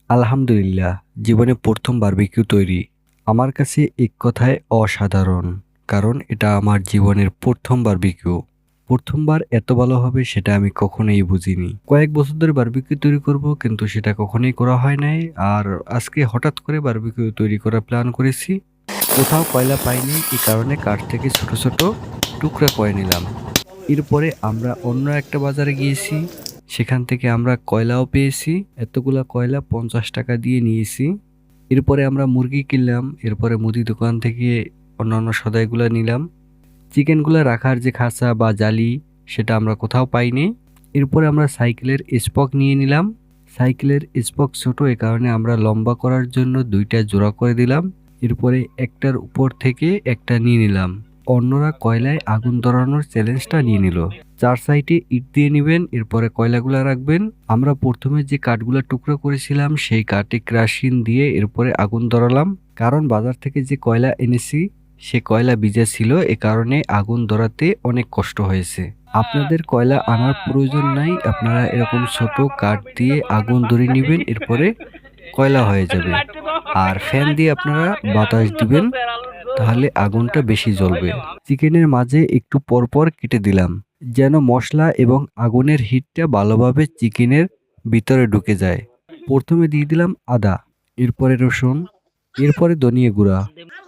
আলহামদুলিল্লাহ, জীবনে প্রথম বারবিকিউ তৈরি। আমার কাছে এক কথায় অসাধারণ। কারণ এটা আমার জীবনের প্রথম বারবিকিউ। প্রথমবার এত ভালো হবে সেটা আমি কখনোই বুঝিনি। কয়েক বছর ধরে বারবিকিউ তৈরি করব, কিন্তু সেটা কখনোই করা হয় নাই। আর আজকে হঠাৎ করে বারবিকিউ তৈরি করার প্ল্যান করেছি। কোথাও কয়লা পাইনি, এই কারণে কাঠ থেকে ছোট ছোট টুকরা করে নিলাম। এরপরে আমরা অন্য একটা বাজারে গিয়েছি, সেখান থেকে আমরা কয়লাও পেয়েছি। এতগুলা কয়লা 50 টাকা দিয়ে নিয়েছি। এরপরে আমরা মুরগি কিনলাম, এরপরে মুদি দোকান থেকে অন্যান্য সদাইগুলা নিলাম। চিকেনগুলা রাখার যে খাঁচা বা জালি, সেটা আমরা কোথাও পাইনি। এরপরে আমরা সাইকেলের স্পক নিয়ে নিলাম। সাইকেলের স্পক ছোট, এ কারণে আমরা লম্বা করার জন্য দুইটা জোড়া করে দিলাম। এরপরে একটার উপর থেকে একটা নিয়ে নিলাম। অন্যরা কয়লায় আগুন ধরানোর চ্যালেঞ্জটা নিয়ে নিল। 4 সাইডে ইট দিয়ে নেবেন, এরপরে কয়লাগুলা রাখবেন। আমরা প্রথমে যে কাঠগুলা টুকরো করেছিলাম সেই কাঠে কেরোসিন দিয়ে এরপরে আগুন ধরালাম। কারণ বাজার থেকে যে কয়লা এনেছি সে কয়লা ভিজা ছিল, এ কারণে আগুন ধরাতে অনেক কষ্ট হয়েছে। আপনাদের কয়লা আনার প্রয়োজন নাই, আপনারা এরকম ছোট কাঠ দিয়ে আগুন ধরিয়ে নেবেন, এরপরে কয়লা হয়ে যাবে। আর ফ্যান দিয়ে আপনারা বাতাস দিবেন, তাহলে আগুনটা বেশি জ্বলবে। চিকেনের মাঝে একটু পরপর কেটে দিলাম, যেন মশলা এবং আগুনের হিটটা ভালোভাবে চিকেনের ভিতরে ঢুকে যায়। প্রথমে দিয়ে দিলাম আদা, এরপরে রসুন, এরপরে ধনিয়া গুঁড়া,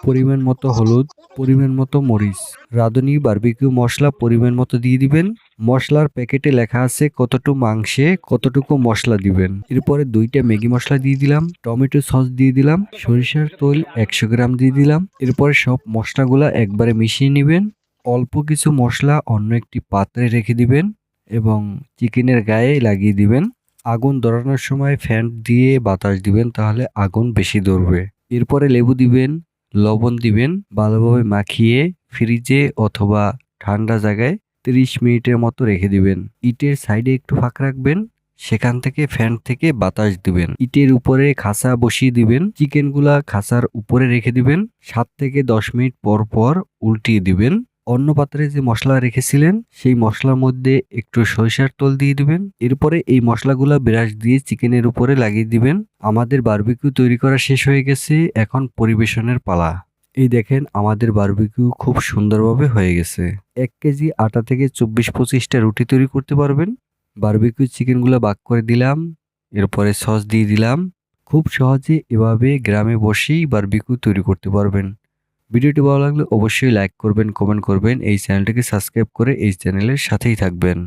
পরিমাণ মতো হলুদ, পরিমাণ মতো মরিচ, রাঁধুনি বারবিকিউ মশলা পরিমাণ মতো দিয়ে দিবেন। মশলার প্যাকেটে লেখা আছে কতটুকু মাংসে কতটুকু মশলা দিবেন। এরপরে 2টা ম্যাগি মশলা দিয়ে দিলাম, টমেটো সস দিয়ে দিলাম, সরিষার তেল 100 গ্রাম দিয়ে দিলাম। এরপরে সব মশলাগুলা একবারে মিশিয়ে নেবেন। অল্প কিছু মশলা অন্য একটি পাত্রে রেখে দিবেন এবং চিকেনের গায়ে লাগিয়ে দিবেন। আগুন ধরানোর সময় ফ্যান দিয়ে বাতাস দিবেন, তাহলে আগুন বেশি ধরবে। এরপরে লেবু দিবেন, লবণ দিবেন, ভালোভাবে মাখিয়ে ফ্রিজে অথবা ঠান্ডা জায়গায় 30 মিনিটের মতো রেখে দিবেন। ইটের সাইডে একটু ফাঁক রাখবেন, সেখান থেকে ফ্যান থেকে বাতাস দিবেন। ইটের উপরে খাঁচা বসিয়ে দিবেন, চিকেনগুলা খাঁচার উপরে রেখে দিবেন। 7 থেকে 10 মিনিট পর পর উল্টিয়ে দিবেন। অন্য পাত্রে যে মশলা রেখেছিলেন সেই মশলার মধ্যে একটু সরিষার তেল দিয়ে দিবেন। এরপরে এই মশলাগুলা ব্রাশ দিয়ে চিকেনের উপরে লাগিয়ে দিবেন। আমাদের বারবিকিউ তৈরি করা শেষ হয়ে গেছে, এখন পরিবেশনের পালা। এই দেখেন, আমাদের বারবিকিউ খুব সুন্দরভাবে হয়ে গেছে। 1 কেজি আটা থেকে 24-25টা রুটি তৈরি করতে পারবেন। বারবিকিউ চিকেনগুলো ভাগ করে দিলাম, এরপরে সস দিয়ে দিলাম। খুব সহজে এভাবে গ্রামে বসেই বারবিকিউ তৈরি করতে পারবেন। ভিডিওটি ভালো লাগলে অবশ্যই লাইক করবেন, কমেন্ট করবেন, এই চ্যানেলটিকে সাবস্ক্রাইব করে এই চ্যানেলের সাথেই থাকবেন।